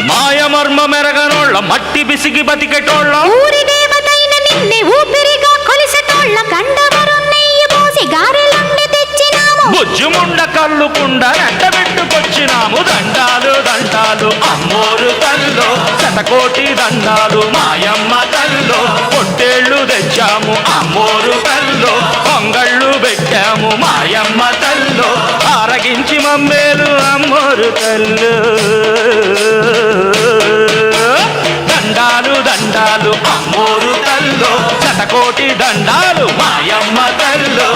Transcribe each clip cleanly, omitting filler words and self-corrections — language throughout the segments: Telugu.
మాయమర్మ మెరగనోళ్ళ మట్టి బిసిగి బతికెటోళ్ళ ఊరి దేవతైన నిన్నే ఊపిరిగా కొలిసెటోళ్ళ గండవరం నెయ్యి పోసి గారెలన్నీ తెచ్చినాము బుజ్జుముండ కల్లుకుండ రెట్టబెట్టుకొచ్చినాము దండాలు దండాలు అమ్మోరు తల్లో శతకోటి దండాలు మాయమ్మ తల్లో పొట్టేళ్ళు తెచ్చాము అమ్మోరు తల్లో పొంగళ్ళు పెట్టాము మాయమ్మ తల్లో ఆరగించి మమ్మేలు అమ్మోరు తల్లు దండాలు దండాలు అమ్మోరు తల్లో శతకోటి దండాలు మాయమ్మ తల్లో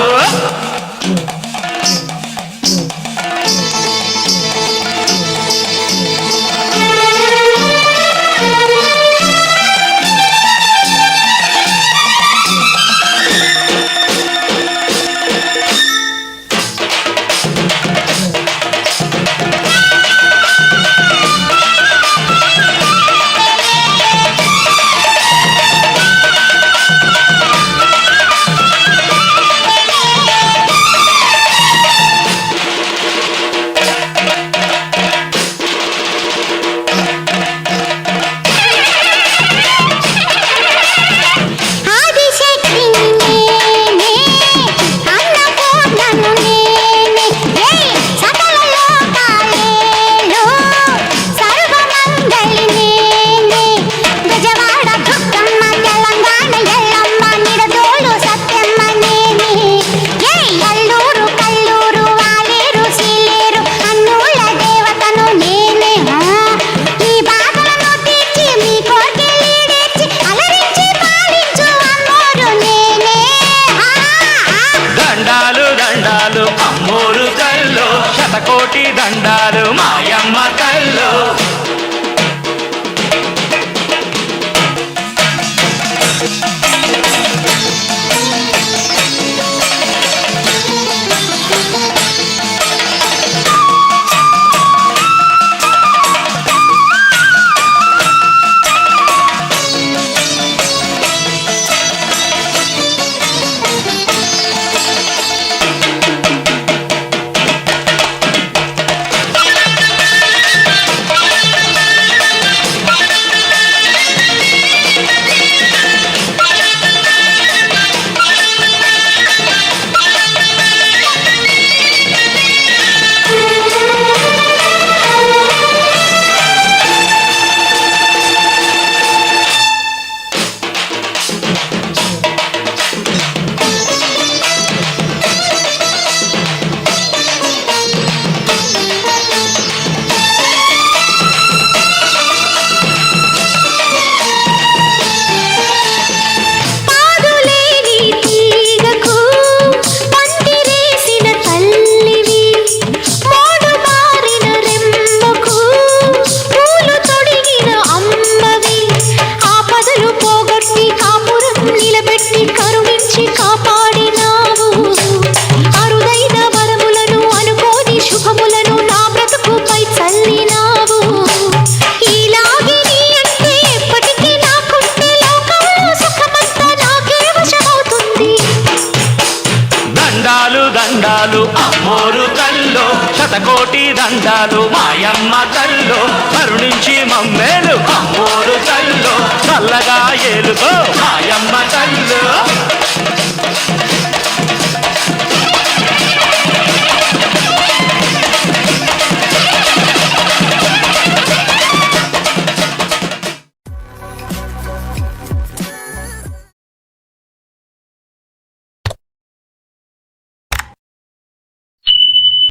శతకోటి దండాలు మాయమ్మ తల్లో దండాలు అమ్మోరు తల్లో శతకోటి దండాలు మాయమ్మ తల్లో కరుణించి మమ్మేలు అమ్మోరు తల్లో చల్లగా ఏలుకో మాయమ్మ తల్లో